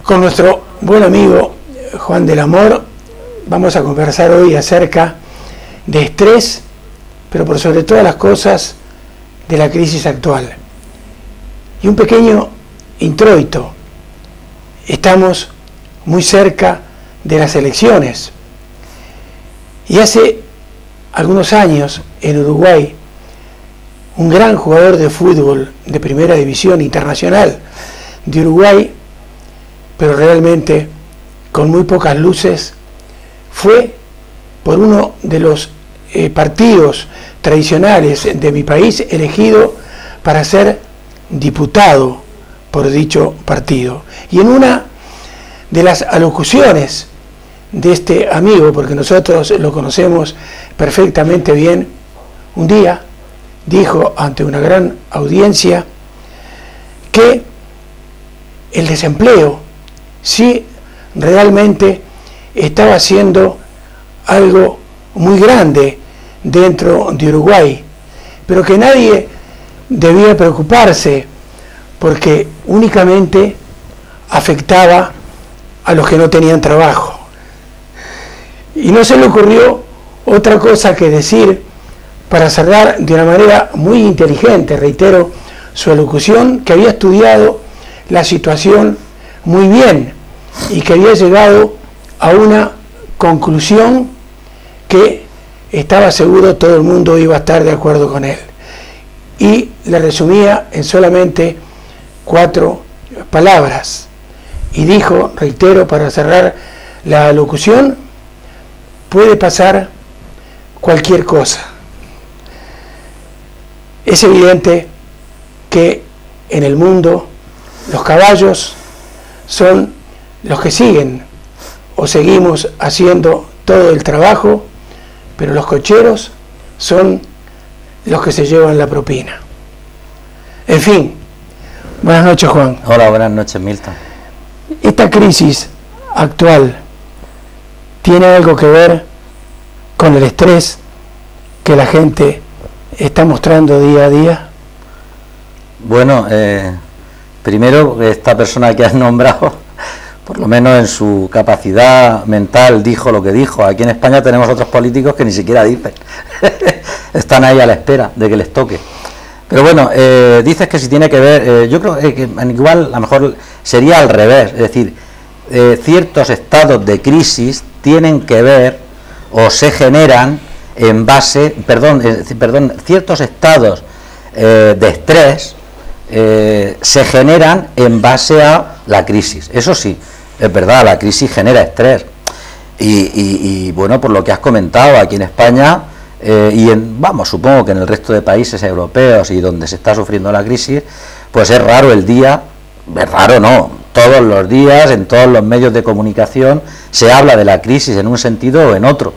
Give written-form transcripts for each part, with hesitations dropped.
Con nuestro buen amigo Juan del Amor vamos a conversar hoy acerca de estrés, pero por sobre todas las cosas de la crisis actual. Y un pequeño introito. Estamos muy cerca de las elecciones. Y hace algunos años en Uruguay, un gran jugador de fútbol de primera división internacional de Uruguay, pero realmente con muy pocas luces, fue por uno de los partidos tradicionales de mi país elegido para ser diputado por dicho partido. Y en una de las alocuciones de este amigo, porque nosotros lo conocemos perfectamente bien, un día dijo ante una gran audiencia que el desempleo sí realmente estaba haciendo algo muy grande dentro de Uruguay, pero que nadie debía preocuparse porque únicamente afectaba a los que no tenían trabajo. Y no se le ocurrió otra cosa que decir para cerrar de una manera muy inteligente, reitero su alocución, que había estudiado la situación muy bien y que había llegado a una conclusión que estaba seguro todo el mundo iba a estar de acuerdo con él. Y le resumía en solamente 4 palabras. Y dijo, reitero, para cerrar la locución, puede pasar cualquier cosa. Es evidente que en el mundo los caballos son los que siguen o seguimos haciendo todo el trabajo, pero los cocheros son los que se llevan la propina. En fin, buenas noches, Juan. Hola, buenas noches, Milton. ¿Esta crisis actual tiene algo que ver con el estrés que la gente está mostrando día a día? Bueno, primero, esta persona que has nombrado, por lo menos en su capacidad mental, dijo lo que dijo. Aquí en España tenemos otros políticos que ni siquiera dicen. Están ahí a la espera de que les toque. Pero bueno, dices que si tiene que ver, yo creo que igual a lo mejor sería al revés. Es decir, ciertos estados de crisis tienen que ver o se generan en base, ciertos estados de estrés se generan en base a la crisis. Eso sí, es verdad, la crisis genera estrés. Y bueno, por lo que has comentado, aquí en España supongo que en el resto de países europeos y donde se está sufriendo la crisis, pues es raro el día, es raro no, todos los días, en todos los medios de comunicación se habla de la crisis en un sentido o en otro.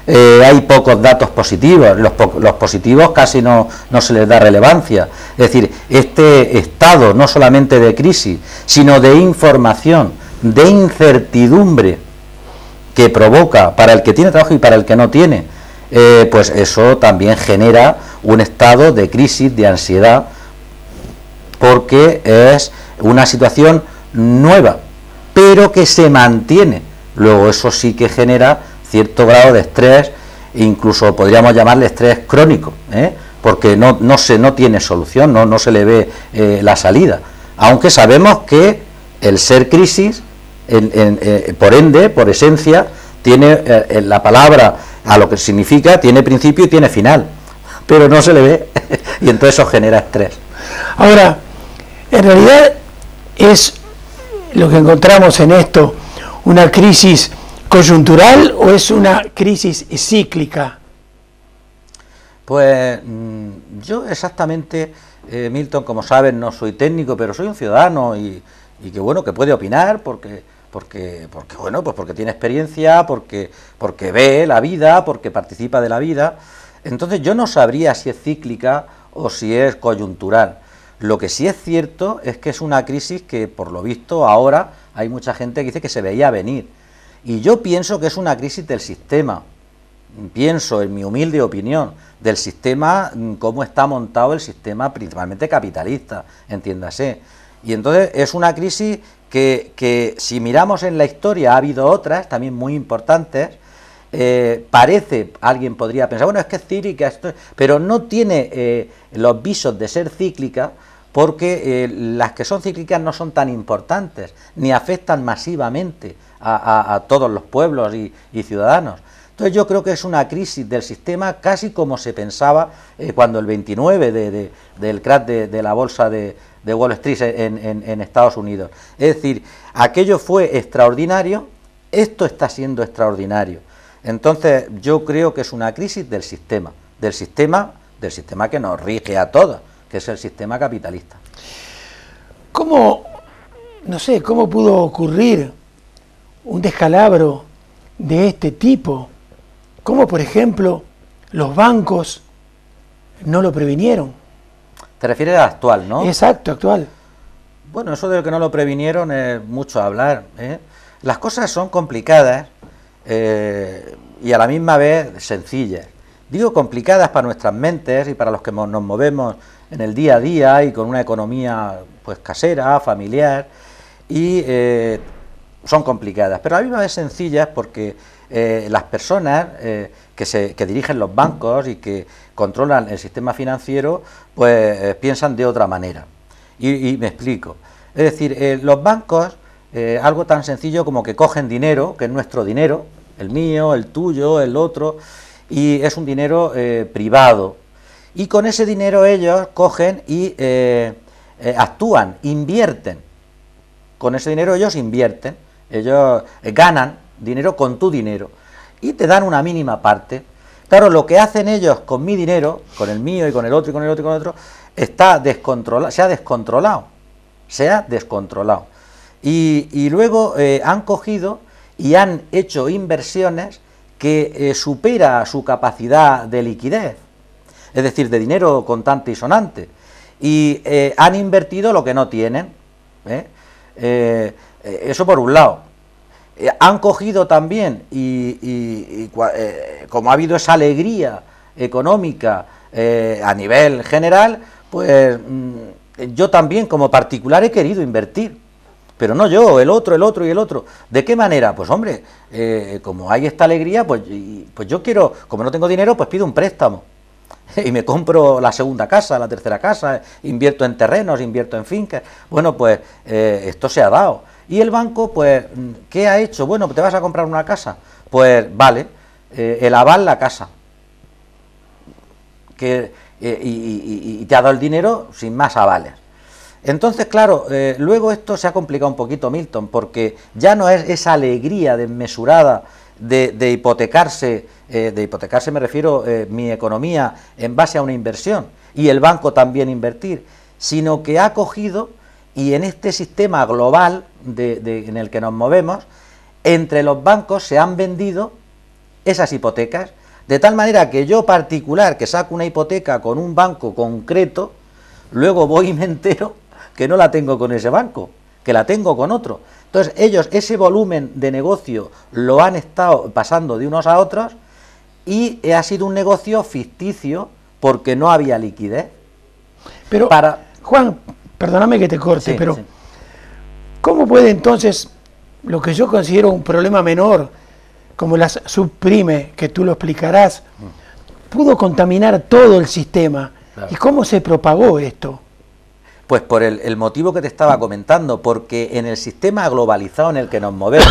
Hay pocos datos positivos, los positivos casi no se les da relevancia. Es decir, este estado no solamente de crisis, sino de información, de incertidumbre que provoca para el que tiene trabajo y para el que no tiene, pues eso también genera un estado de crisis, de ansiedad, porque es una situación nueva, pero que se mantiene. Luego eso sí que genera cierto grado de estrés, incluso podríamos llamarle estrés crónico, porque no tiene solución, no se le ve la salida, aunque sabemos que el ser crisis, por ende, por esencia, tiene la palabra a lo que significa, tiene principio y tiene final, pero no se le ve y entonces eso genera estrés. Ahora, en realidad es lo que encontramos en esto, una crisis coyuntural o es una crisis cíclica. Pues yo exactamente, Milton, como sabes, no soy técnico, pero soy un ciudadano y que bueno, que puede opinar porque tiene experiencia, porque ve la vida, porque participa de la vida. Entonces yo no sabría si es cíclica o si es coyuntural. Lo que sí es cierto es que es una crisis que, por lo visto, ahora hay mucha gente que dice que se veía venir. Y yo pienso que es una crisis del sistema. Pienso, en mi humilde opinión, del sistema, cómo está montado el sistema principalmente capitalista, entiéndase. Y entonces es una crisis que si miramos en la historia ha habido otras también muy importantes. Parece, alguien podría pensar, bueno, es que es cíclica, pero no tiene los visos de ser cíclica, porque las que son cíclicas no son tan importantes, ni afectan masivamente a todos los pueblos y ciudadanos. Entonces yo creo que es una crisis del sistema casi como se pensaba cuando el 29 del crash de la bolsa de Wall Street en Estados Unidos. Es decir, aquello fue extraordinario, esto está siendo extraordinario. Entonces yo creo que es una crisis del sistema que nos rige a todos, que es el sistema capitalista. ¿Cómo, no sé, cómo pudo ocurrir un descalabro de este tipo? ¿Cómo, por ejemplo, los bancos no lo previnieron? Te refieres al actual, ¿no? Exacto, actual. Bueno, eso de que no lo previnieron es mucho hablar, ¿eh? Las cosas son complicadas y a la misma vez sencillas. Digo complicadas para nuestras mentes y para los que nos movemos en el día a día y con una economía pues casera, familiar, y son complicadas, pero a la misma vez sencillas porque las personas que dirigen los bancos y que controlan el sistema financiero pues piensan de otra manera. Y me explico. Es decir, los bancos, algo tan sencillo como que cogen dinero, que es nuestro dinero, el mío, el tuyo, el otro, y es un dinero privado. Y con ese dinero ellos cogen y actúan, invierten. Con ese dinero ellos invierten, ellos ganan dinero con tu dinero y te dan una mínima parte. Claro, lo que hacen ellos con mi dinero, con el mío y con el otro y con el otro y con el otro, está descontrolado, se ha descontrolado. Y luego han cogido y han hecho inversiones que supera su capacidad de liquidez, es decir, de dinero contante y sonante, y han invertido lo que no tienen, eso por un lado. Han cogido también, como ha habido esa alegría económica a nivel general, pues yo también como particular he querido invertir, pero no yo, el otro y el otro. ¿De qué manera? Pues hombre, como hay esta alegría, pues yo quiero, como no tengo dinero, pues pido un préstamo y me compro la segunda casa, la tercera casa, invierto en terrenos, invierto en fincas. Bueno, pues esto se ha dado. Y el banco, pues, ¿qué ha hecho? Bueno, ¿te vas a comprar una casa? Pues vale, el aval la casa. Y te ha dado el dinero sin más avales. Entonces, claro, luego esto se ha complicado un poquito, Milton, porque ya no es esa alegría desmesurada de hipotecarse me refiero mi economía en base a una inversión, y el banco también invertir, sino que ha cogido, y en este sistema global en el que nos movemos, entre los bancos se han vendido esas hipotecas, de tal manera que yo particular que saco una hipoteca con un banco concreto, luego voy y me entero que no la tengo con ese banco, que la tengo con otro. Entonces ellos ese volumen de negocio lo han estado pasando de unos a otros y ha sido un negocio ficticio porque no había liquidez. Pero, Juan, perdóname que te corte, sí, pero sí. ¿Cómo puede entonces lo que yo considero un problema menor, como las subprime, que tú lo explicarás, pudo contaminar todo el sistema? Claro. ¿Y cómo se propagó esto? Pues por el motivo que te estaba comentando, porque en el sistema globalizado en el que nos movemos,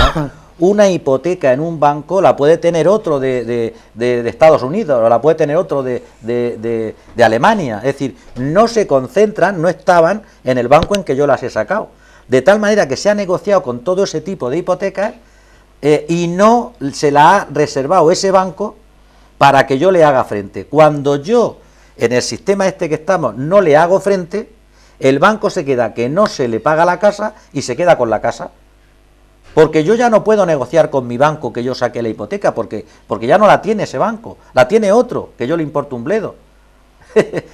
una hipoteca en un banco la puede tener otro de Estados Unidos, o la puede tener otro de Alemania. Es decir, no se concentran, no estaban en el banco en que yo las he sacado. De tal manera que se ha negociado con todo ese tipo de hipotecas y no se la ha reservado ese banco para que yo le haga frente. Cuando yo, en el sistema este que estamos, no le hago frente, el banco se queda que no se le paga la casa y se queda con la casa. Porque yo ya no puedo negociar con mi banco que yo saque la hipoteca, porque ya no la tiene ese banco, la tiene otro, que yo le importo un bledo.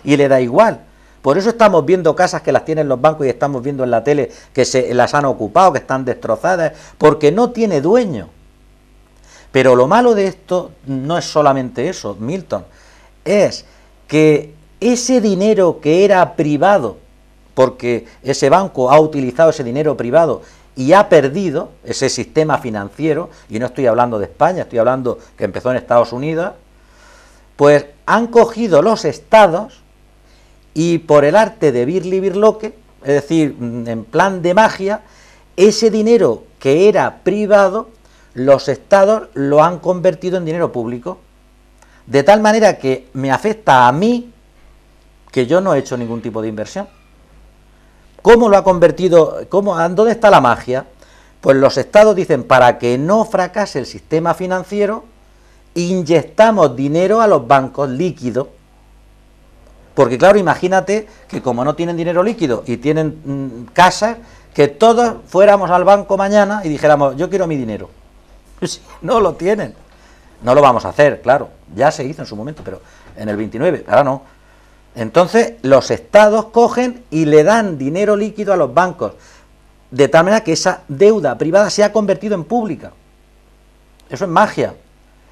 Y le da igual. Por eso estamos viendo casas que las tienen los bancos y estamos viendo en la tele que se las han ocupado, que están destrozadas, porque no tiene dueño. Pero lo malo de esto no es solamente eso, Milton, es que ese dinero que era privado, porque ese banco ha utilizado ese dinero privado y ha perdido ese sistema financiero, y no estoy hablando de España, estoy hablando que empezó en Estados Unidos, pues han cogido los estados y por el arte de birli-birloque, es decir, en plan de magia, ese dinero que era privado, los estados lo han convertido en dinero público, de tal manera que me afecta a mí, que yo no he hecho ningún tipo de inversión. ¿Cómo lo ha convertido? ¿Dónde está la magia? Pues los estados dicen, para que no fracase el sistema financiero, inyectamos dinero a los bancos líquidos. Porque claro, imagínate que como no tienen dinero líquido y tienen casas, que todos fuéramos al banco mañana y dijéramos, yo quiero mi dinero. Pues no lo tienen. No lo vamos a hacer, claro. Ya se hizo en su momento, pero en el 29, ahora no. Entonces los estados cogen y le dan dinero líquido a los bancos, de tal manera que esa deuda privada se ha convertido en pública. Eso es magia.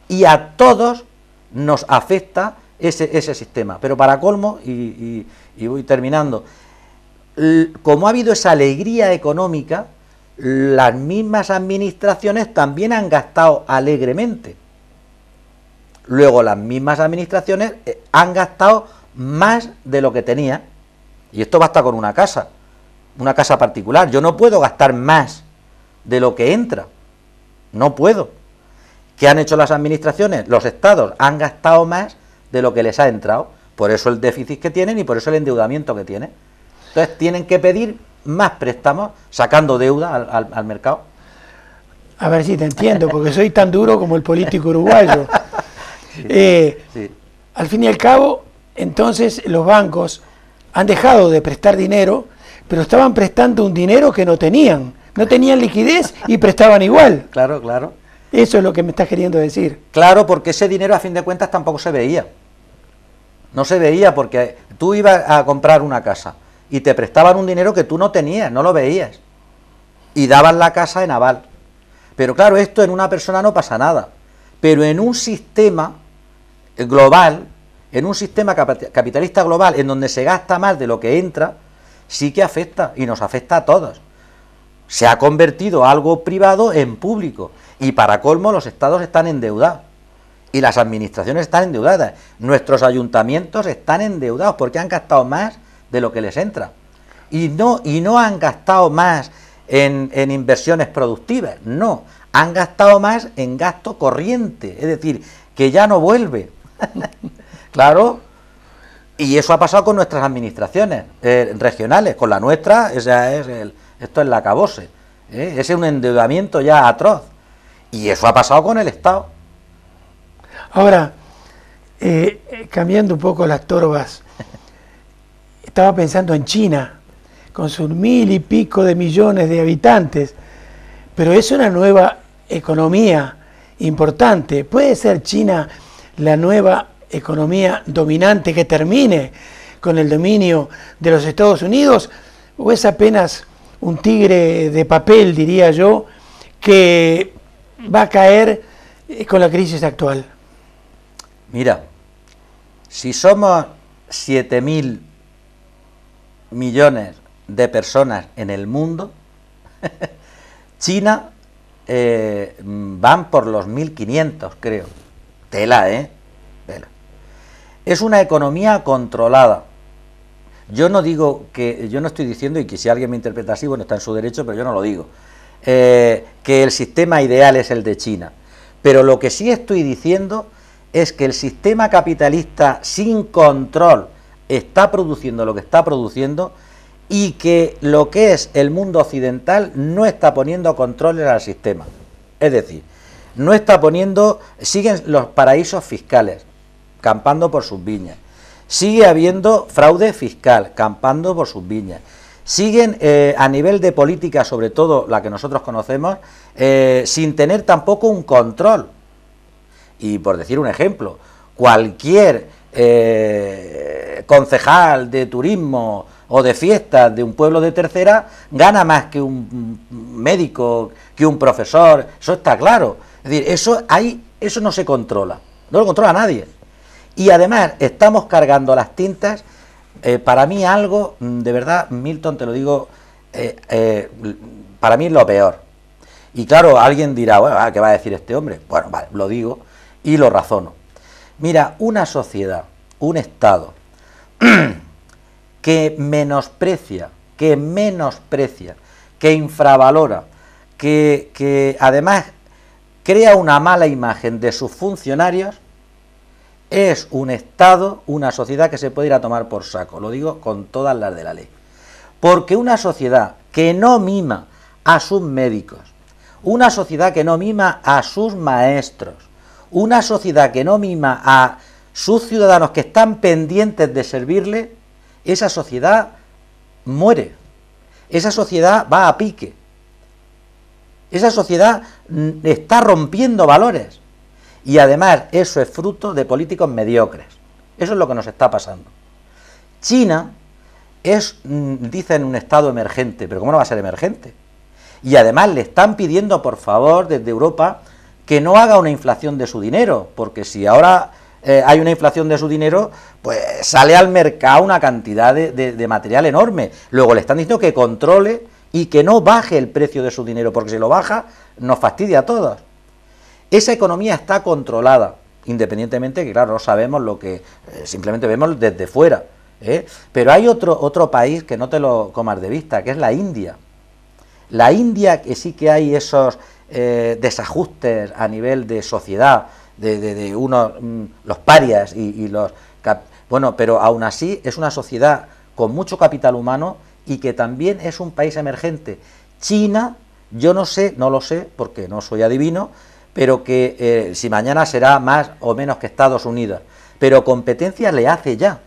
Y a todos nos afecta ese sistema. Pero para colmo, y voy terminando, como ha habido esa alegría económica, las mismas administraciones también han gastado alegremente. Luego las mismas administraciones han gastado más de lo que tenía, y esto basta con una casa particular. Yo no puedo gastar más de lo que entra, no puedo. ¿Qué han hecho las administraciones? Los estados han gastado más de lo que les ha entrado, por eso el déficit que tienen y por eso el endeudamiento que tienen. Entonces tienen que pedir más préstamos, sacando deuda al mercado. A ver si te entiendo, porque soy tan duro como el político uruguayo. Sí. Al fin y al cabo, entonces los bancos han dejado de prestar dinero, pero estaban prestando un dinero que no tenían liquidez y prestaban igual. Claro, claro. Eso es lo que me estás queriendo decir. Claro, porque ese dinero a fin de cuentas tampoco se veía. No se veía porque tú ibas a comprar una casa y te prestaban un dinero que tú no tenías, no lo veías. Y daban la casa en aval. Pero claro, esto en una persona no pasa nada. Pero en un sistema global, en un sistema capitalista global, en donde se gasta más de lo que entra, sí que afecta, y nos afecta a todos. Se ha convertido algo privado en público, y para colmo los estados están endeudados, y las administraciones están endeudadas, nuestros ayuntamientos están endeudados, porque han gastado más de lo que les entra, y no han gastado más en inversiones productivas, no, han gastado más en gasto corriente, es decir, que ya no vuelve. Claro, y eso ha pasado con nuestras administraciones regionales, con la nuestra, esto es la acabose, ese es un endeudamiento ya atroz, y eso ha pasado con el Estado. Ahora, cambiando un poco las torbas, estaba pensando en China, con sus 1.000 y pico de millones de habitantes, pero es una nueva economía importante. ¿Puede ser China la nueva economía dominante que termine con el dominio de los Estados Unidos, o es apenas un tigre de papel, diría yo, que va a caer con la crisis actual? Mira, si somos 7.000 millones de personas en el mundo, China van por los 1.500, creo. Tela, Tela. Es una economía controlada. Yo no estoy diciendo, y que si alguien me interpreta así, bueno, está en su derecho, pero yo no lo digo, que el sistema ideal es el de China. Pero lo que sí estoy diciendo es que el sistema capitalista sin control está produciendo lo que está produciendo, y que lo que es el mundo occidental no está poniendo controles al sistema. Es decir, no está siguen los paraísos fiscales campando por sus viñas, sigue habiendo fraude fiscal campando por sus viñas, siguen a nivel de política, sobre todo la que nosotros conocemos, sin tener tampoco un control. Y por decir un ejemplo, cualquier concejal de turismo o de fiestas de un pueblo de tercera gana más que un médico, que un profesor, eso está claro. Es decir, eso no se controla, no lo controla nadie. Y además estamos cargando las tintas, para mí algo, de verdad, Milton, te lo digo, para mí es lo peor. Y claro, alguien dirá, bueno, ¿qué va a decir este hombre? Bueno, vale, lo digo y lo razono. Mira, una sociedad, un Estado que menosprecia, que infravalora, que además crea una mala imagen de sus funcionarios, es un Estado, una sociedad que se puede ir a tomar por saco, lo digo con todas las de la ley. Porque una sociedad que no mima a sus médicos, una sociedad que no mima a sus maestros, una sociedad que no mima a sus ciudadanos que están pendientes de servirle, esa sociedad muere, esa sociedad va a pique, esa sociedad está rompiendo valores y además eso es fruto de políticos mediocres. Eso es lo que nos está pasando. China es, dicen, un estado emergente, pero ¿cómo no va a ser emergente? Y además le están pidiendo, por favor, desde Europa, que no haga una inflación de su dinero, porque si ahora hay una inflación de su dinero, pues sale al mercado una cantidad de material enorme. Luego le están diciendo que controle y que no baje el precio de su dinero, porque si lo baja, nos fastidia a todos. Esa economía está controlada, independientemente que, claro, no sabemos lo que, simplemente vemos desde fuera, ¿eh? Pero hay otro país que no te lo comas de vista, que es la India. La India, que sí que hay esos desajustes a nivel de sociedad, de unos, los parias y los... Bueno, pero aún así es una sociedad con mucho capital humano y que también es un país emergente. China, yo no sé, no lo sé, porque no soy adivino, pero que si mañana será más o menos que Estados Unidos, pero competencia le hace ya.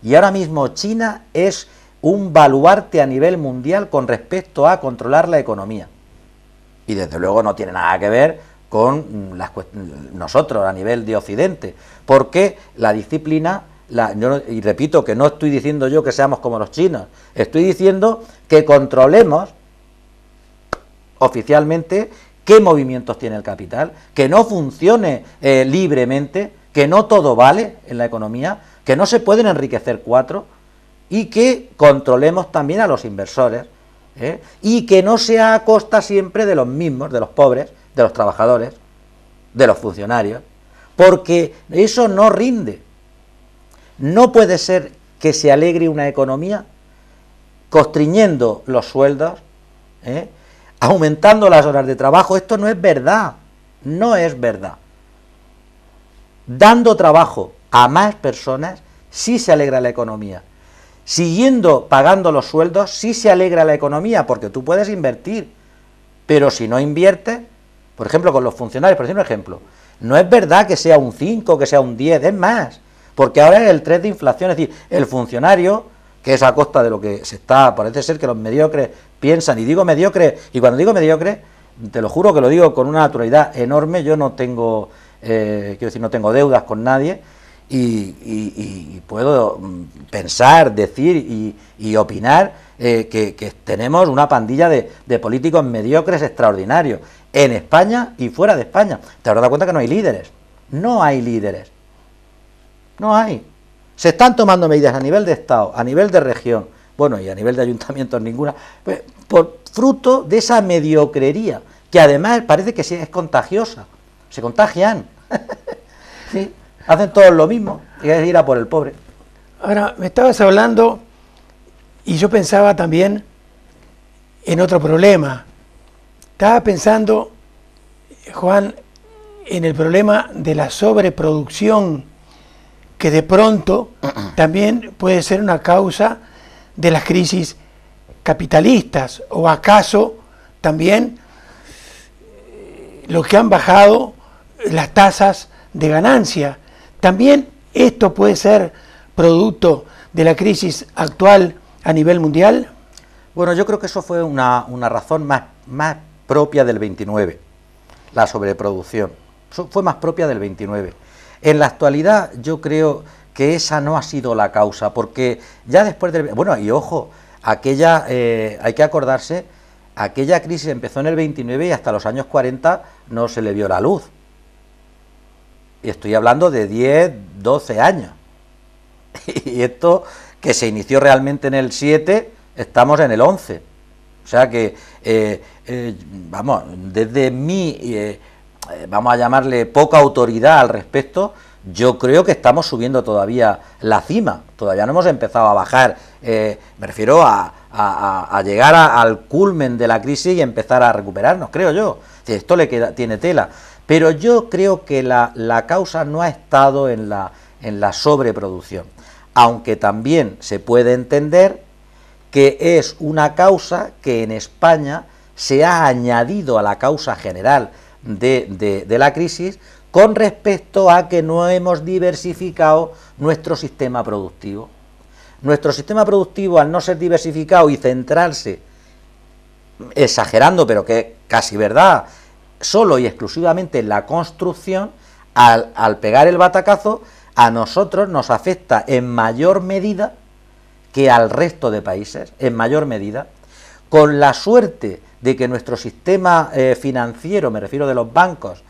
Y ahora mismo China es un baluarte a nivel mundial con respecto a controlar la economía. Y desde luego no tiene nada que ver con nosotros a nivel de Occidente, porque la disciplina, y repito que no estoy diciendo yo que seamos como los chinos, estoy diciendo que controlemos oficialmente qué movimientos tiene el capital, que no funcione libremente, que no todo vale en la economía, que no se pueden enriquecer cuatro, y que controlemos también a los inversores, y que no sea a costa siempre de los mismos, de los pobres, de los trabajadores, de los funcionarios, porque eso no rinde. No puede ser que se alegre una economía constriñendo los sueldos, aumentando las horas de trabajo. Esto no es verdad, no es verdad. Dando trabajo a más personas sí se alegra la economía. Siguiendo pagando los sueldos sí se alegra la economía, porque tú puedes invertir, pero si no inviertes, por ejemplo con los funcionarios, por ejemplo, no es verdad que sea un 5, que sea un 10, es más, porque ahora es el 3 de inflación, es decir, el funcionario, que es a costa de lo que se está, parece ser que los mediocres piensan, y digo mediocre, y cuando digo mediocre, te lo juro que lo digo con una naturalidad enorme, yo no tengo, quiero decir, no tengo deudas con nadie, y puedo pensar, decir y opinar que tenemos una pandilla de políticos mediocres extraordinarios, en España y fuera de España. Te habrás dado cuenta que no hay líderes, no hay líderes, no hay. Se están tomando medidas a nivel de Estado, a nivel de región, bueno, y a nivel de ayuntamientos ninguna, pues, por fruto de esa mediocrería, que además parece que es contagiosa, se contagian, ¿sí? Hacen todos lo mismo, y es ir a por el pobre. Ahora, me estabas hablando, y yo pensaba también en otro problema. Estaba pensando, Juan, en el problema de la sobreproducción, que de pronto también puede ser una causa de las crisis capitalistas, o acaso también lo que han bajado las tasas de ganancia. También esto puede ser producto de la crisis actual a nivel mundial. Bueno, yo creo que eso fue una razón más propia del 29, la sobreproducción. Eso fue más propia del 29. En la actualidad yo creo que esa no ha sido la causa, porque ya después del... Bueno, y ojo, hay que acordarse, aquella crisis empezó en el 29 y hasta los años 40 no se le vio la luz. Y estoy hablando de 10, 12 años. Y esto, que se inició realmente en el 7, estamos en el 11. O sea que, vamos, desde mi, vamos a llamarle poca autoridad al respecto, yo creo que estamos subiendo todavía la cima, todavía no hemos empezado a bajar, me refiero a llegar al culmen de la crisis y empezar a recuperarnos, creo yo. Esto tiene tela, pero yo creo que la causa no ha estado en la sobreproducción, aunque también se puede entender que es una causa que en España se ha añadido a la causa general de la crisis con respecto a que no hemos diversificado nuestro sistema productivo. Nuestro sistema productivo, al no ser diversificado y centrarse, exagerando, pero que es casi verdad, solo y exclusivamente en la construcción, al pegar el batacazo, a nosotros nos afecta en mayor medida que al resto de países, en mayor medida, con la suerte de que nuestro sistema financiero, me refiero de los bancos,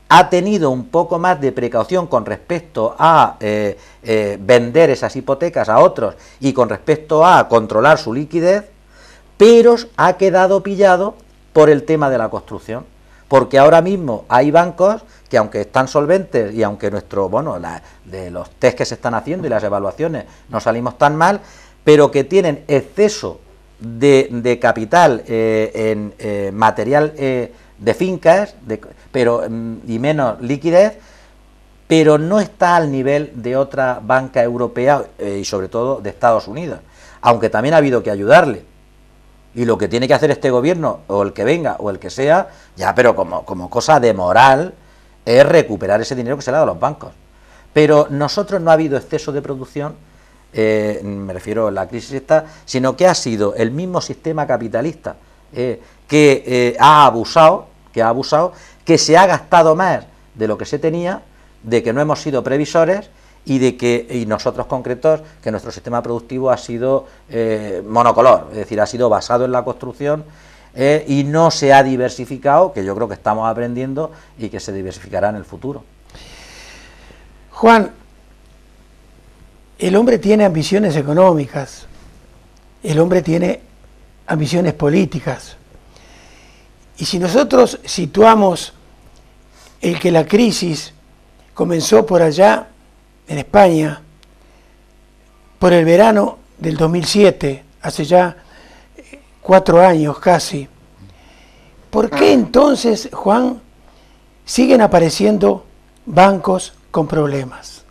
ha tenido un poco más de precaución con respecto a vender esas hipotecas a otros y con respecto a controlar su liquidez, pero ha quedado pillado por el tema de la construcción, porque ahora mismo hay bancos que, aunque están solventes y aunque de los test que se están haciendo y las evaluaciones no salimos tan mal, pero que tienen exceso de capital en material de fincas, y menos liquidez, pero no está al nivel de otra banca europea y sobre todo de Estados Unidos, aunque también ha habido que ayudarle. Y lo que tiene que hacer este gobierno, o el que venga, o el que sea, ya, pero como cosa de moral, es recuperar ese dinero que se le ha dado a los bancos. Pero nosotros no ha habido exceso de producción, me refiero a la crisis esta, sino que ha sido el mismo sistema capitalista que ha abusado, que se ha gastado más de lo que se tenía, de que no hemos sido previsores y nosotros concretos, que nuestro sistema productivo ha sido monocolor, es decir, ha sido basado en la construcción y no se ha diversificado, que yo creo que estamos aprendiendo y que se diversificará en el futuro. Juan, el hombre tiene ambiciones económicas, el hombre tiene ambiciones políticas, y si nosotros situamos el que la crisis comenzó por allá en España, por el verano del 2007, hace ya 4 años casi, ¿por qué entonces, Juan, siguen apareciendo bancos con problemas?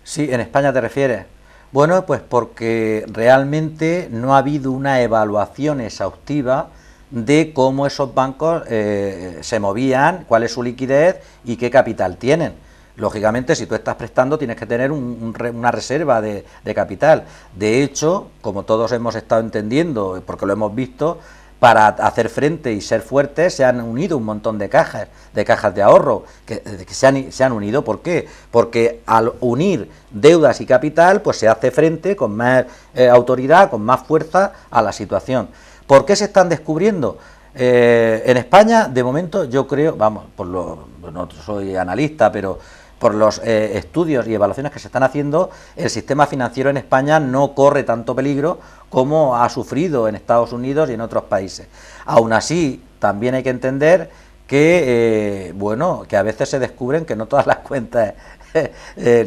Sí, ¿en España te refieres? Bueno, pues porque realmente no ha habido una evaluación exhaustiva de cómo esos bancos se movían, cuál es su liquidez y qué capital tienen. Lógicamente, si tú estás prestando, tienes que tener una reserva de capital. De hecho, como todos hemos estado entendiendo, porque lo hemos visto, para hacer frente y ser fuertes se han unido un montón de cajas de ahorro, que se han unido. ¿Por qué? Porque al unir deudas y capital, pues se hace frente con más autoridad, con más fuerza a la situación. ¿Por qué se están descubriendo? En España, de momento, yo creo, no soy analista, pero por los estudios y evaluaciones que se están haciendo, el sistema financiero en España no corre tanto peligro como ha sufrido en Estados Unidos y en otros países. Aún así, también hay que entender que, que a veces se descubren que no todas las cuentas,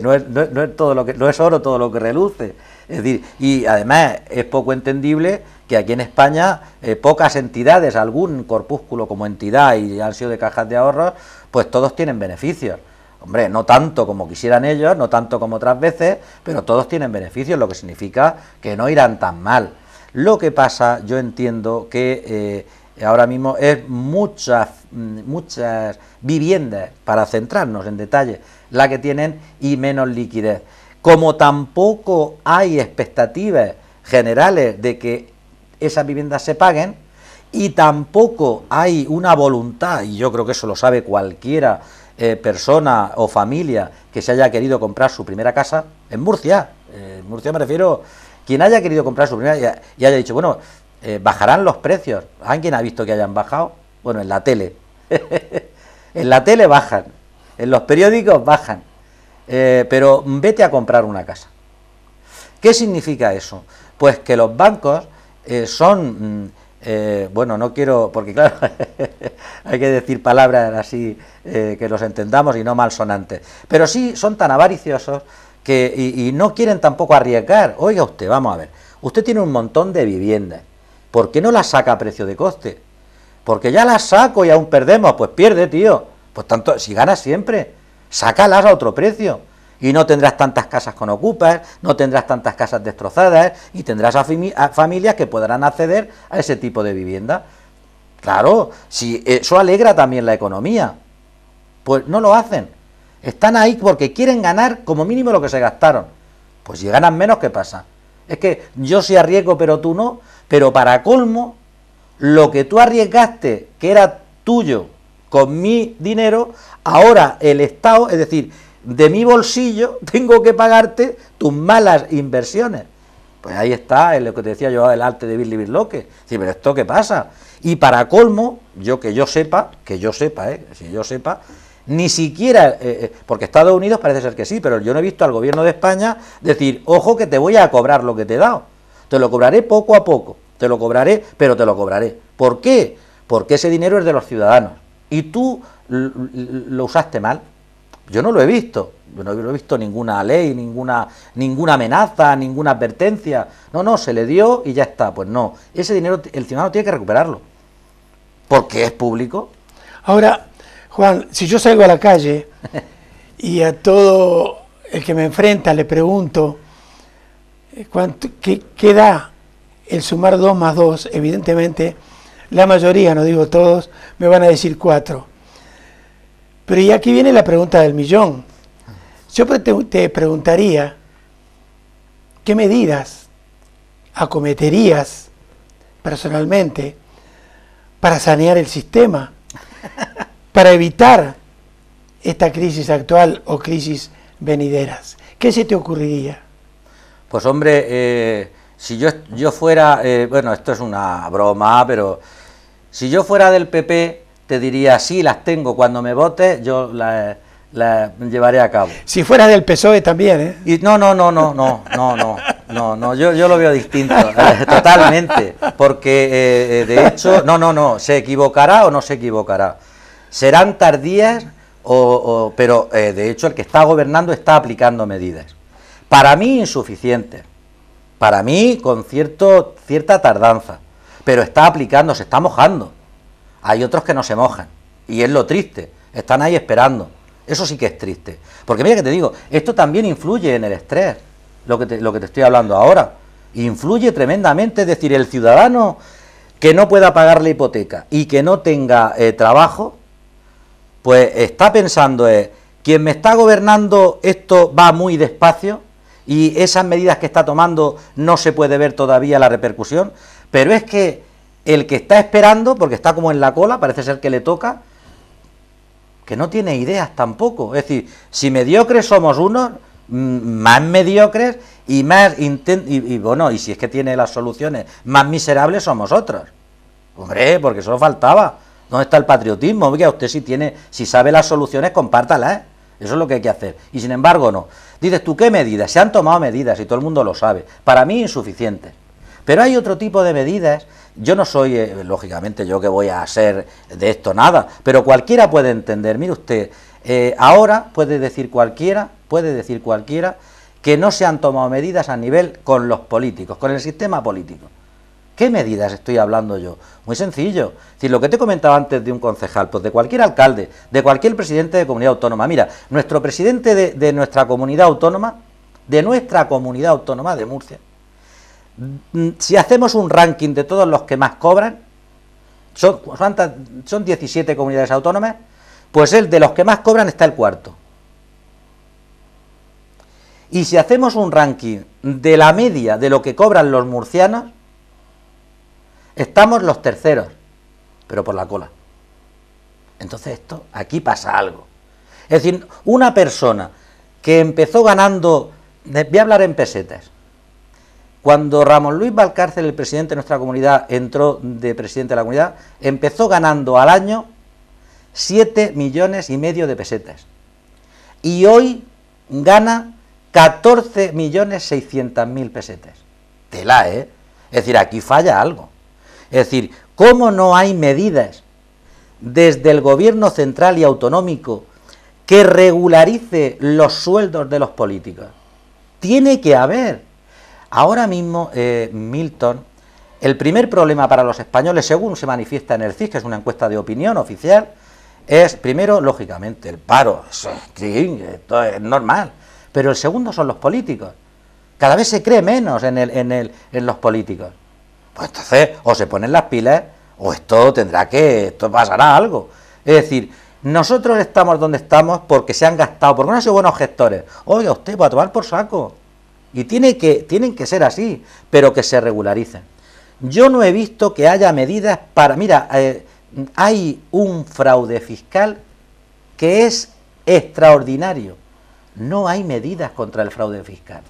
no es oro todo lo que reluce. Es decir, y además es poco entendible que aquí en España pocas entidades, algún corpúsculo como entidad y han sido de cajas de ahorros, pues todos tienen beneficios. Hombre, no tanto como quisieran ellos, no tanto como otras veces, pero todos tienen beneficios, lo que significa que no irán tan mal. Lo que pasa, yo entiendo que ahora mismo es muchas viviendas, para centrarnos en detalle, la que tienen y menos liquidez. Como tampoco hay expectativas generales de que esas viviendas se paguen, y tampoco hay una voluntad, y yo creo que eso lo sabe cualquiera persona o familia que se haya querido comprar su primera casa, en Murcia me refiero, quien haya querido comprar su primera y haya dicho, bajarán los precios. ¿Alguien ha visto que hayan bajado? Bueno, en la tele, en la tele bajan, en los periódicos bajan, pero vete a comprar una casa. ¿Qué significa eso? Pues que los bancos son, bueno, no quiero, porque claro, hay que decir palabras así que los entendamos y no malsonantes, pero sí son tan avariciosos que y no quieren tampoco arriesgar. Oiga usted, vamos a ver, usted tiene un montón de viviendas, ¿por qué no las saca a precio de coste? Porque ya las saco y aún perdemos, pues pierde, tío, pues tanto, si ganas siempre, sácalas a otro precio. Y no tendrás tantas casas con ocupas, no tendrás tantas casas destrozadas y tendrás a familias que podrán acceder a ese tipo de vivienda. Claro, si eso alegra también la economía, pues no lo hacen. Están ahí porque quieren ganar como mínimo lo que se gastaron. Pues si ganan menos, ¿qué pasa? Es que yo sí arriesgo pero tú no, pero para colmo, lo que tú arriesgaste, que era tuyo, con mi dinero, ahora el Estado, es decir, de mi bolsillo tengo que pagarte tus malas inversiones. Pues ahí está lo que te decía yo, el arte de Billy Birloque. Sí, pero ¿esto qué pasa? Y para colmo, que yo sepa, ni siquiera, porque Estados Unidos parece ser que sí, pero yo no he visto al gobierno de España decir, ojo que te voy a cobrar lo que te he dado. Te lo cobraré poco a poco, te lo cobraré, pero te lo cobraré. ¿Por qué? Porque ese dinero es de los ciudadanos. Y tú lo usaste mal. Yo no lo he visto, yo no he visto ninguna ley, ninguna amenaza, ninguna advertencia. No, se le dio y ya está. Pues no, ese dinero el ciudadano tiene que recuperarlo, porque es público. Ahora, Juan, si yo salgo a la calle y a todo el que me enfrenta le pregunto ¿qué da el sumar 2 más 2? Evidentemente, la mayoría, no digo todos, me van a decir 4. Pero y aquí viene la pregunta del millón. Yo te preguntaría, ¿qué medidas acometerías personalmente para sanear el sistema, para evitar esta crisis actual o crisis venideras? ¿Qué se te ocurriría? Pues hombre, si yo fuera, bueno, esto es una broma, pero si yo fuera del PP, te diría, sí, las tengo, cuando me votes yo las llevaré a cabo. Si fueras del PSOE también, ¿eh? Y no, yo lo veo distinto, totalmente, porque de hecho, se equivocará o no se equivocará. Serán tardías, pero de hecho el que está gobernando está aplicando medidas. Para mí insuficientes, para mí con cierta tardanza, pero está aplicando, se está mojando. Hay otros que no se mojan, y es lo triste, están ahí esperando. Eso sí que es triste, porque mira que te digo, esto también influye en el estrés, lo que te estoy hablando ahora, influye tremendamente, es decir, el ciudadano que no pueda pagar la hipoteca y que no tenga trabajo, pues está pensando, quien me está gobernando esto va muy despacio, y esas medidas que está tomando no se puede ver todavía la repercusión, pero es que el que está esperando, porque está como en la cola, parece ser que le toca, que no tiene ideas tampoco. Es decir, si mediocres somos unos, más mediocres y más bueno, y si es que tiene las soluciones más miserables somos otros. Hombre, porque solo faltaba. ¿Dónde está el patriotismo? Oiga, usted si sabe las soluciones, compártalas, Eso es lo que hay que hacer. Y sin embargo, no. Dices tú, ¿qué medidas? Se han tomado medidas y todo el mundo lo sabe. Para mí, insuficientes. Pero hay otro tipo de medidas. Yo no soy, lógicamente, yo que voy a hacer de esto nada, pero cualquiera puede entender. Mire usted, ahora puede decir cualquiera que no se han tomado medidas a nivel con los políticos, con el sistema político. ¿Qué medidas estoy hablando yo? Muy sencillo. Es decir, lo que te he comentado antes de un concejal, pues de cualquier alcalde, de cualquier presidente de comunidad autónoma. Mira, nuestro presidente de nuestra comunidad autónoma, de Murcia, si hacemos un ranking de todos los que más cobran, son 17 comunidades autónomas, pues él de los que más cobran está el cuarto. Y si hacemos un ranking de la media de lo que cobran los murcianos, estamos los terceros, pero por la cola. Entonces aquí pasa algo. Es decir, una persona que empezó ganando, voy a hablar en pesetas. Cuando Ramón Luis Valcárcel, el presidente de nuestra comunidad, entró de presidente de la comunidad, empezó ganando al año 7,5 millones de pesetas. Y hoy gana 14,600,000 pesetas. Tela, Es decir, aquí falla algo. Es decir, ¿cómo no hay medidas desde el gobierno central y autonómico que regularice los sueldos de los políticos? Tiene que haber. Ahora mismo, Milton, el primer problema para los españoles, según se manifiesta en el CIS, que es una encuesta de opinión oficial, es, primero, lógicamente, el paro. Sí, esto es normal. Pero el segundo son los políticos. Cada vez se cree menos en los políticos. Pues entonces, o se ponen las pilas, o esto pasará algo. Es decir, nosotros estamos donde estamos porque se han gastado, porque no han sido buenos gestores. Oiga, usted va a tomar por saco. Y tienen que ser así, pero que se regularicen. Yo no he visto que haya medidas para... Mira, hay un fraude fiscal que es extraordinario. No hay medidas contra el fraude fiscal.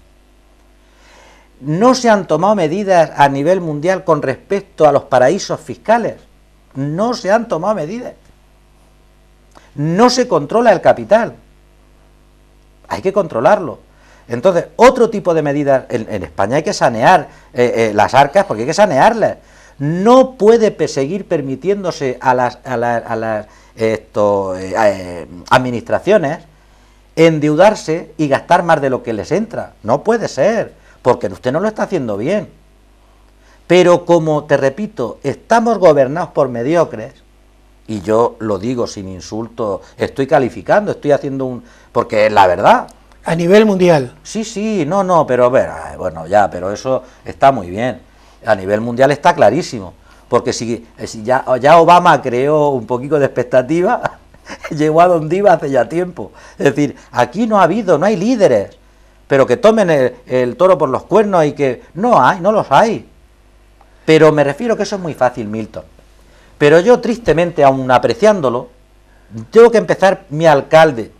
No se han tomado medidas a nivel mundial con respecto a los paraísos fiscales. No se han tomado medidas. No se controla el capital. Hay que controlarlo. Entonces, otro tipo de medidas, en España hay que sanear las arcas, porque hay que sanearlas. No puede seguir permitiéndose a las administraciones endeudarse y gastar más de lo que les entra. No puede ser, porque usted no lo está haciendo bien. Pero como, te repito, estamos gobernados por mediocres, y yo lo digo sin insulto, estoy calificando, estoy haciendo porque es la verdad. A nivel mundial. Sí, no, pero bueno, ya, pero eso está muy bien. A nivel mundial está clarísimo, porque si ya Obama creó un poquito de expectativa, llegó a donde iba hace ya tiempo. Es decir, aquí no hay líderes, pero que tomen el toro por los cuernos y que no los hay. Pero me refiero que eso es muy fácil, Milton. Pero yo, tristemente, aun apreciándolo, tengo que empezar, mi alcalde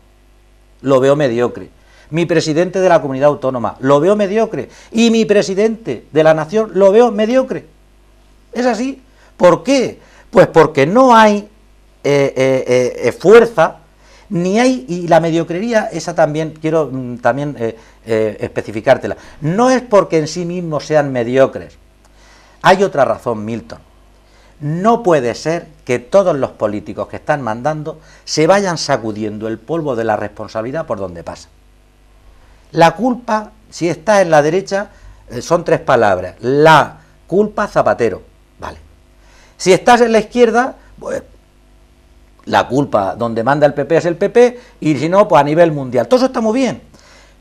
lo veo mediocre. Mi presidente de la comunidad autónoma lo veo mediocre, y mi presidente de la nación lo veo mediocre. Es así. ¿Por qué? Pues porque no hay fuerza, ni hay, y la mediocrería, esa también quiero especificártela, no es porque en sí mismos sean mediocres. Hay otra razón, Milton. No puede ser que todos los políticos que están mandando se vayan sacudiendo el polvo de la responsabilidad por donde pasa. La culpa, si está en la derecha, son tres palabras. La culpa, Zapatero. Vale. Si estás en la izquierda, pues la culpa donde manda el PP es el PP, y si no, pues a nivel mundial. Todo eso está muy bien.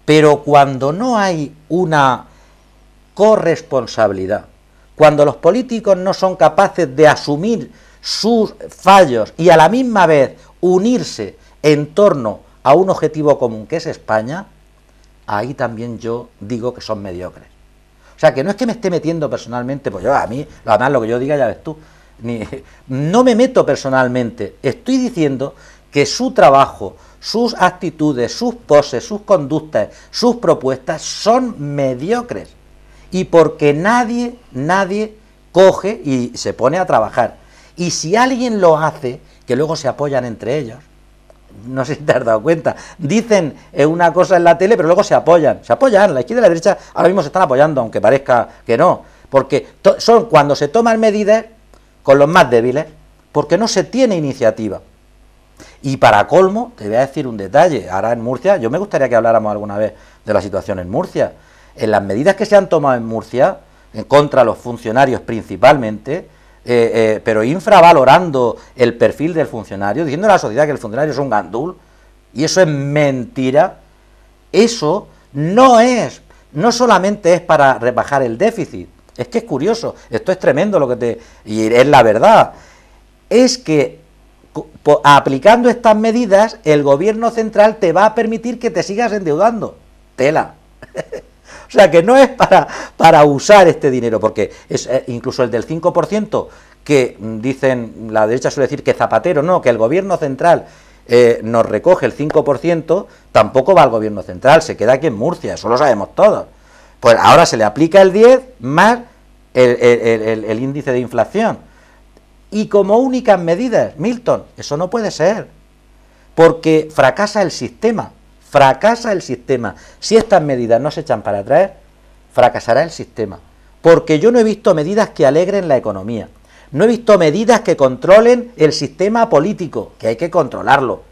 Pero cuando no hay una corresponsabilidad, cuando los políticos no son capaces de asumir sus fallos y a la misma vez unirse en torno a un objetivo común que es España, ahí también yo digo que son mediocres. O sea, que no es que me esté metiendo personalmente, pues a mí, además lo que yo diga ya ves tú, no me meto personalmente, estoy diciendo que su trabajo, sus actitudes, sus poses, sus conductas, sus propuestas son mediocres. Y porque nadie coge y se pone a trabajar. Y si alguien lo hace, que luego se apoyan entre ellos, no sé si te has dado cuenta, dicen una cosa en la tele, pero luego se apoyan, la izquierda y la derecha ahora mismo se están apoyando, aunque parezca que no, porque son cuando se toman medidas con los más débiles, porque no se tiene iniciativa. Y para colmo, te voy a decir un detalle, ahora en Murcia, yo me gustaría que habláramos alguna vez de la situación en Murcia. En las medidas que se han tomado en Murcia, en contra de los funcionarios principalmente, pero infravalorando el perfil del funcionario, diciendo a la sociedad que el funcionario es un gandul, y eso es mentira. Eso no solamente es para rebajar el déficit, es que es curioso, esto es tremendo y es la verdad, es que aplicando estas medidas el gobierno central te va a permitir que te sigas endeudando. Tela. O sea, que no es para usar este dinero, porque es incluso el del 5%, que dicen, la derecha suele decir que Zapatero no, que el gobierno central nos recoge el 5%, tampoco va al gobierno central, se queda aquí en Murcia, eso lo sabemos todos. Pues ahora se le aplica el 10 más el índice de inflación. Y como únicas medidas, Milton, eso no puede ser, porque fracasa el sistema. Si estas medidas no se echan para atrás, fracasará el sistema. porque yo no he visto medidas que alegren la economía, no he visto medidas que controlen el sistema político, que hay que controlarlo.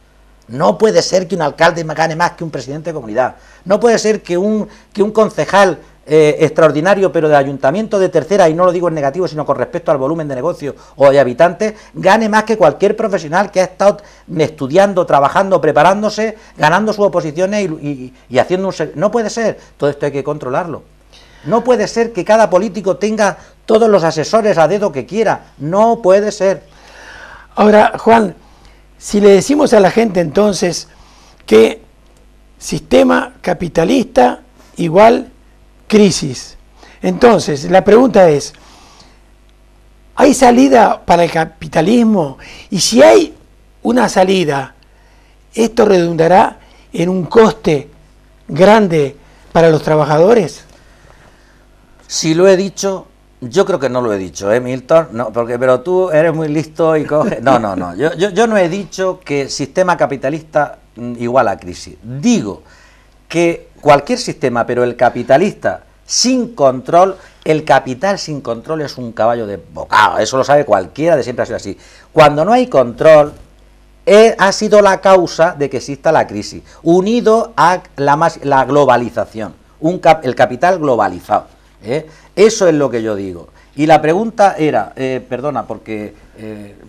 No puede ser que un alcalde gane más que un presidente de comunidad, no puede ser que un concejal extraordinario, pero de ayuntamiento de tercera, y no lo digo en negativo, sino con respecto al volumen de negocio o de habitantes, gane más que cualquier profesional que ha estado estudiando, trabajando, preparándose, ganando sus oposiciones y haciendo un... No puede ser, todo esto hay que controlarlo. No puede ser que cada político tenga todos los asesores a dedo que quiera, no puede ser. Ahora, Juan, si le decimos a la gente entonces que sistema capitalista igual crisis, entonces la pregunta es, ¿hay salida para el capitalismo? Y si hay una salida, ¿esto redundará en un coste grande para los trabajadores? Si lo he dicho, yo creo que no lo he dicho, Milton, no, pero tú eres muy listo y coges... No, yo no he dicho que sistema capitalista igual a crisis. Digo que cualquier sistema, pero el capitalista sin control, el capital sin control es un caballo de bocado, eso lo sabe cualquiera, de siempre ha sido así. Cuando no hay control, ha sido la causa de que exista la crisis, unido a la globalización, el capital globalizado. Eso es lo que yo digo. Y la pregunta era, perdona, porque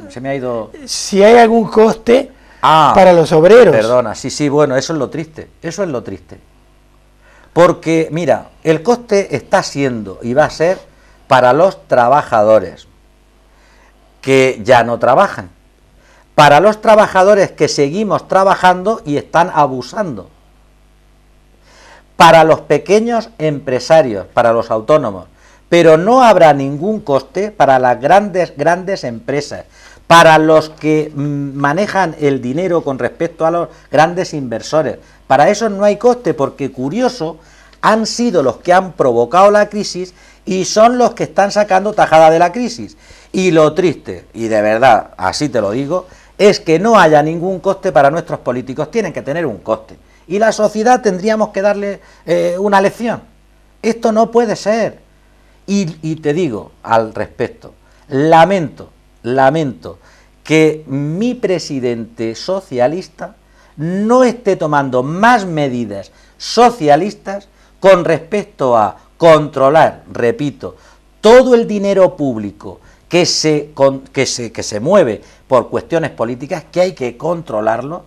se me ha ido... Si hay algún coste para los obreros. Perdona, sí, bueno, eso es lo triste, eso es lo triste. Porque, mira, el coste está siendo y va a ser para los trabajadores que ya no trabajan, para los trabajadores que seguimos trabajando y están abusando, para los pequeños empresarios, para los autónomos, pero no habrá ningún coste para las grandes empresas, para los que manejan el dinero con respecto a los grandes inversores. Para eso no hay coste, porque curioso, han sido los que han provocado la crisis y son los que están sacando tajada de la crisis. Y lo triste, y de verdad, así te lo digo, es que no haya ningún coste para nuestros políticos, tienen que tener un coste. Y la sociedad tendríamos que darle una lección. Esto no puede ser. Y te digo al respecto, lamento que mi presidente socialista no esté tomando más medidas socialistas con respecto a controlar, repito, todo el dinero público que se mueve por cuestiones políticas, que hay que controlarlo,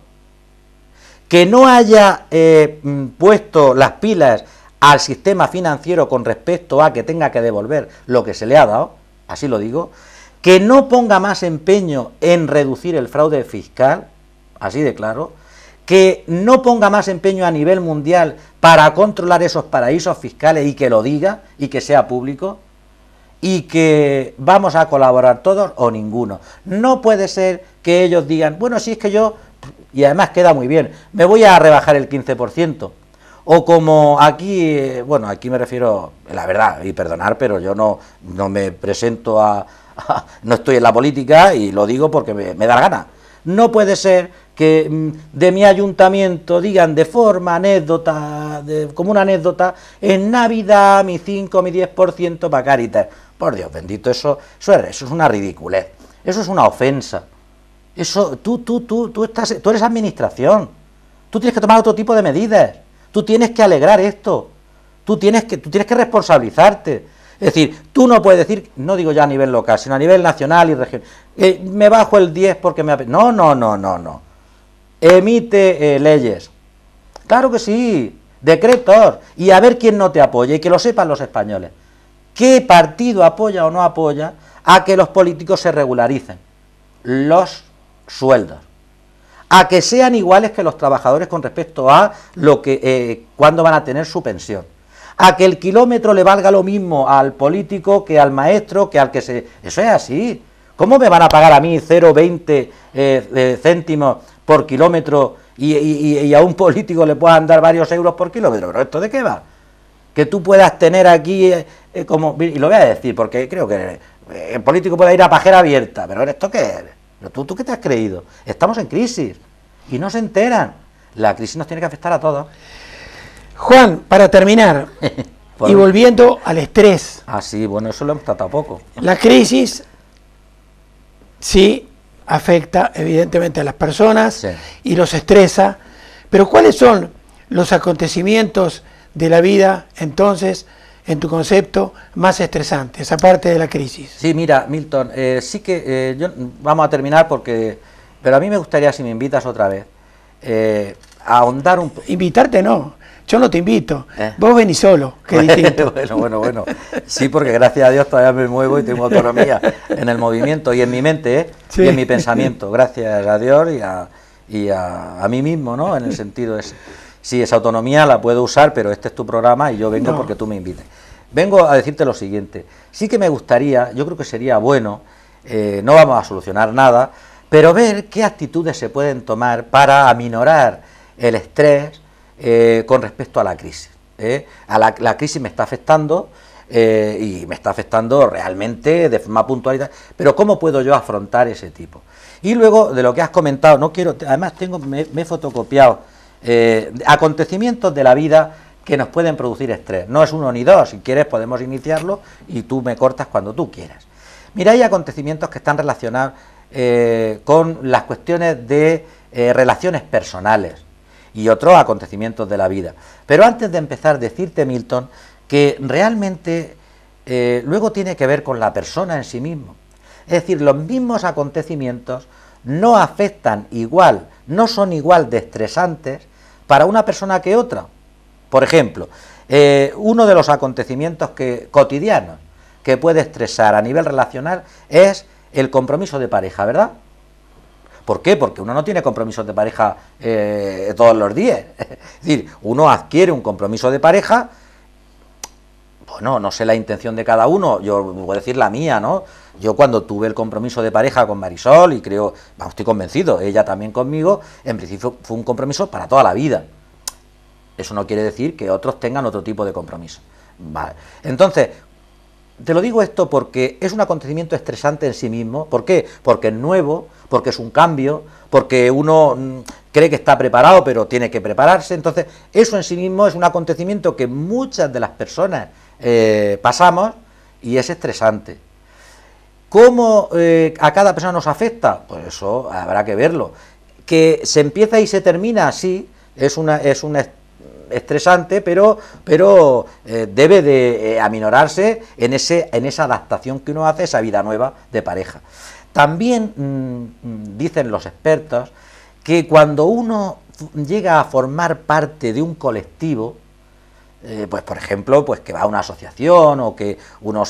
que no haya puesto las pilas al sistema financiero con respecto a que tenga que devolver lo que se le ha dado, así lo digo, que no ponga más empeño en reducir el fraude fiscal, así de claro, que no ponga más empeño a nivel mundial para controlar esos paraísos fiscales y que lo diga y que sea público, y que vamos a colaborar todos o ninguno. No puede ser que ellos digan, bueno, si es que yo, y además queda muy bien, me voy a rebajar el 15%, o como aquí, bueno, aquí me refiero, la verdad, y perdonar, pero yo no me presento no estoy en la política y lo digo porque me da la gana. No puede ser que de mi ayuntamiento digan de forma anécdota, como una anécdota, en Navidad mi 5, mi 10% para Cáritas. Por Dios bendito, eso es una ridiculez, eso es una ofensa. Eso, tú eres administración, tú tienes que tomar otro tipo de medidas, tú tienes que alegrar esto, tú tienes que responsabilizarte. Es decir, tú no puedes decir, no digo ya a nivel local, sino a nivel nacional y regional, me bajo el 10 porque me apetece. No. Emite leyes. Claro que sí, decretos, y a ver quién no te apoya, y que lo sepan los españoles. ¿Qué partido apoya o no apoya a que los políticos se regularicen los sueldos? A que sean iguales que los trabajadores con respecto a lo que cuándo van a tener su pensión. A que el kilómetro le valga lo mismo al político que al maestro, que al que se... Eso es así. ¿Cómo me van a pagar a mí 0,20 céntimos por kilómetro y a un político le puedan dar varios euros por kilómetro? ¿Pero esto de qué va? Que tú puedas tener aquí como... Y lo voy a decir porque creo que el político puede ir a pajera abierta. ¿Pero esto qué es? ¿Tú qué te has creído? Estamos en crisis y no se enteran. La crisis nos tiene que afectar a todos. Juan, para terminar, Y volviendo al estrés. Ah, sí, bueno, eso lo hemos tratado poco. La crisis sí afecta evidentemente a las personas, sí, y los estresa, pero ¿cuáles son los acontecimientos de la vida, entonces, en tu concepto, más estresantes, aparte de la crisis? Sí, mira, Milton, sí que vamos a terminar pero a mí me gustaría, si me invitas otra vez, a ahondar un poco. Invitarte no, yo no te invito, vos venís solo, que es distinto. Bueno, sí, porque gracias a Dios todavía me muevo y tengo autonomía en el movimiento y en mi mente, sí, y en mi pensamiento, gracias a Dios y a mí mismo, ¿no? En el sentido ese. Sí, esa autonomía la puedo usar, pero este es tu programa y yo vengo porque tú me invites. Vengo a decirte lo siguiente, sí que me gustaría, yo creo que sería bueno, no vamos a solucionar nada, pero ver qué actitudes se pueden tomar para aminorar el estrés con respecto a la crisis. La crisis me está afectando y me está afectando realmente de forma puntual y tal, pero ¿cómo puedo yo afrontar ese tipo? Y luego, de lo que has comentado, no quiero, además me he fotocopiado acontecimientos de la vida que nos pueden producir estrés. No es uno ni dos, si quieres podemos iniciarlo y tú me cortas cuando tú quieras. Mira, hay acontecimientos que están relacionados con las cuestiones de relaciones personales y otros acontecimientos de la vida. Pero antes de empezar, decirte, Milton, que realmente luego tiene que ver con la persona en sí mismo. Es decir, los mismos acontecimientos no afectan igual, no son igual de estresantes para una persona que otra. Por ejemplo, uno de los acontecimientos cotidianos que puede estresar a nivel relacional es el compromiso de pareja, ¿verdad? ¿Por qué? Porque uno no tiene compromisos de pareja todos los días. Es decir, uno adquiere un compromiso de pareja, bueno, no sé la intención de cada uno, yo voy a decir la mía, ¿no? Yo cuando tuve el compromiso de pareja con Marisol, y creo, estoy convencido, ella también conmigo, en principio fue un compromiso para toda la vida. Eso no quiere decir que otros tengan otro tipo de compromiso. Vale. Entonces, te lo digo esto porque es un acontecimiento estresante en sí mismo. ¿Por qué? Porque es nuevo, porque es un cambio, porque uno cree que está preparado, pero tiene que prepararse. Entonces, eso en sí mismo es un acontecimiento que muchas de las personas pasamos y es estresante. ¿Cómo a cada persona nos afecta? Pues eso habrá que verlo. Que se empieza y se termina, sí, es una estresante, pero debe de aminorarse en esa adaptación que uno hace a esa vida nueva de pareja. También dicen los expertos que cuando uno llega a formar parte de un colectivo, pues por ejemplo, pues que va a una asociación o que uno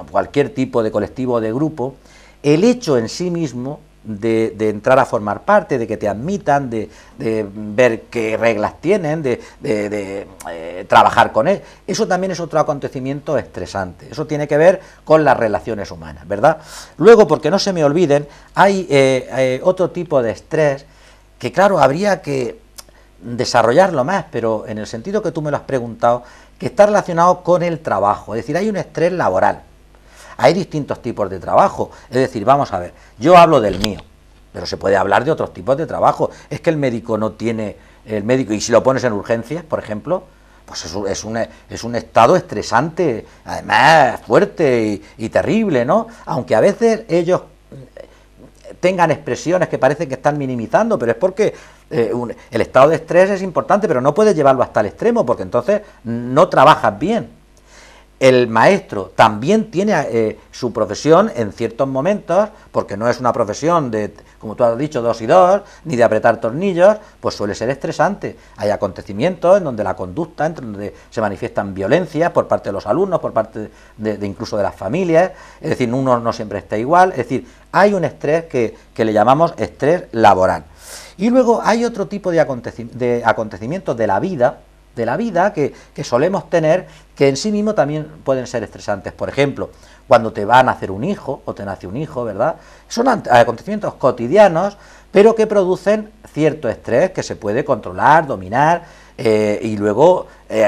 cualquier tipo de colectivo o de grupo, el hecho en sí mismo de entrar a formar parte, de que te admitan, de ver qué reglas tienen, de trabajar con él, eso también es otro acontecimiento estresante. Eso tiene que ver con las relaciones humanas, ¿verdad? Luego, porque no se me olviden, hay otro tipo de estrés que, claro, habría que desarrollarlo más, pero en el sentido que tú me lo has preguntado, que está relacionado con el trabajo. Es decir, hay un estrés laboral. Hay distintos tipos de trabajo, es decir, vamos a ver, yo hablo del mío, pero se puede hablar de otros tipos de trabajo. Es que el médico no tiene, y si lo pones en urgencias, por ejemplo, pues es un estado estresante, además fuerte y terrible, ¿no? Aunque a veces ellos tengan expresiones que parecen que están minimizando, pero es porque el estado de estrés es importante, pero no puedes llevarlo hasta el extremo, porque entonces no trabajas bien. El maestro también tiene su profesión en ciertos momentos, porque no es una profesión de, como tú has dicho, 2 y 2, ni de apretar tornillos, pues suele ser estresante. Hay acontecimientos en donde la conducta, en donde se manifiestan violencias por parte de los alumnos, por parte de incluso de las familias, es decir, uno no siempre está igual, es decir, hay un estrés que le llamamos estrés laboral. Y luego hay otro tipo de acontecimientos de la vida que solemos tener, que en sí mismo también pueden ser estresantes. Por ejemplo, cuando te va a nacer un hijo, o te nace un hijo, ¿verdad? Son acontecimientos cotidianos, pero que producen cierto estrés que se puede controlar, dominar, y luego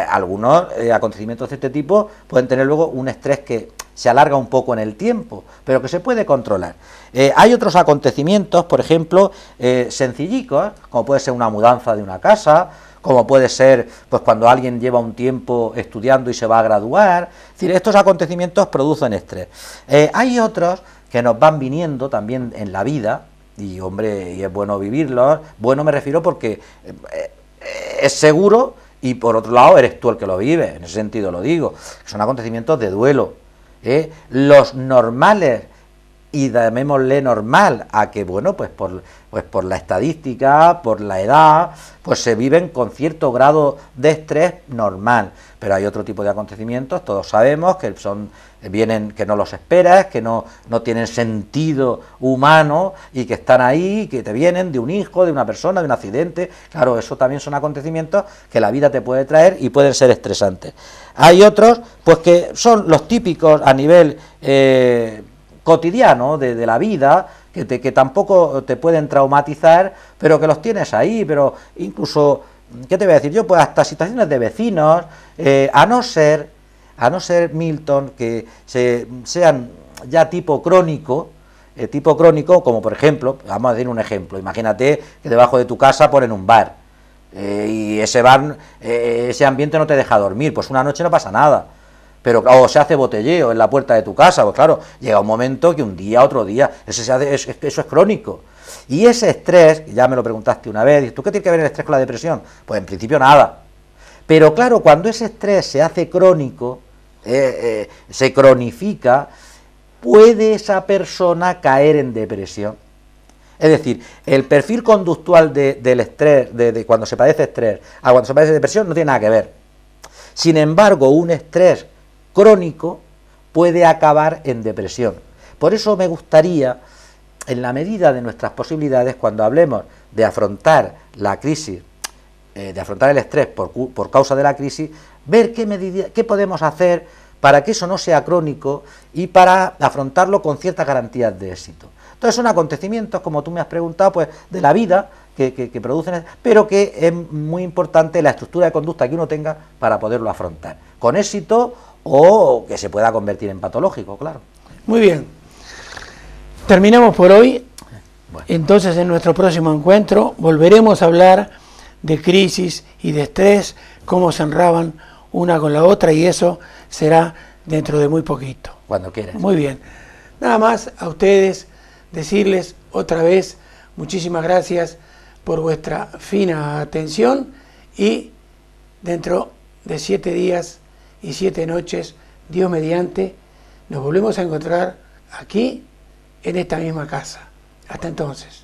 algunos acontecimientos de este tipo pueden tener luego un estrés que se alarga un poco en el tiempo, pero que se puede controlar. Hay otros acontecimientos, por ejemplo, sencillicos, como puede ser una mudanza de una casa, como puede ser pues cuando alguien lleva un tiempo estudiando y se va a graduar. Es decir, estos acontecimientos producen estrés. Hay otros que nos van viniendo también en la vida, y hombre, y es bueno vivirlos. Bueno, me refiero porque es seguro, y por otro lado eres tú el que lo vive, en ese sentido lo digo. Son acontecimientos de duelo. Los normales, y llamémosle normal a que, bueno, pues por la estadística, por la edad, pues se viven con cierto grado de estrés normal. Pero hay otro tipo de acontecimientos, todos sabemos, que vienen, que no los esperas, que no tienen sentido humano y que están ahí, que te vienen de un hijo, de una persona, de un accidente. Claro, eso también son acontecimientos que la vida te puede traer y pueden ser estresantes. Hay otros, pues que son los típicos a nivel cotidiano de la vida, que tampoco te pueden traumatizar, pero que los tienes ahí. Pero incluso, ¿qué te voy a decir yo? Pues hasta situaciones de vecinos, a no ser, Milton, que sean ya tipo crónico, como por ejemplo, vamos a decir un ejemplo, imagínate que debajo de tu casa ponen un bar, y ese bar, ese ambiente no te deja dormir, pues una noche no pasa nada. Pero o se hace botelleo en la puerta de tu casa, pues claro, llega un momento que un día, otro día, eso es crónico. Y ese estrés, ya me lo preguntaste una vez, ¿tú qué tiene que ver el estrés con la depresión? Pues en principio nada. Pero claro, cuando ese estrés se hace crónico, se cronifica, puede esa persona caer en depresión. Es decir, el perfil conductual del estrés, de cuando se padece estrés a cuando se padece depresión, no tiene nada que ver. Sin embargo, un estrés crónico puede acabar en depresión. Por eso me gustaría, en la medida de nuestras posibilidades, cuando hablemos de afrontar la crisis, de afrontar el estrés por causa de la crisis, ver qué podemos hacer para que eso no sea crónico y para afrontarlo con ciertas garantías de éxito. Entonces son acontecimientos, como tú me has preguntado, pues de la vida, que producen, pero que es muy importante la estructura de conducta que uno tenga para poderlo afrontar, con éxito o que se pueda convertir en patológico, claro. Muy bien. Terminamos por hoy. Bueno. Entonces en nuestro próximo encuentro volveremos a hablar de crisis y de estrés, cómo se enraban una con la otra, y eso será dentro de muy poquito. Cuando quieras. Muy bien. Nada más a ustedes decirles otra vez muchísimas gracias por vuestra fina atención, y dentro de 7 días y 7 noches, Dios mediante, nos volvemos a encontrar aquí en esta misma casa. Hasta entonces.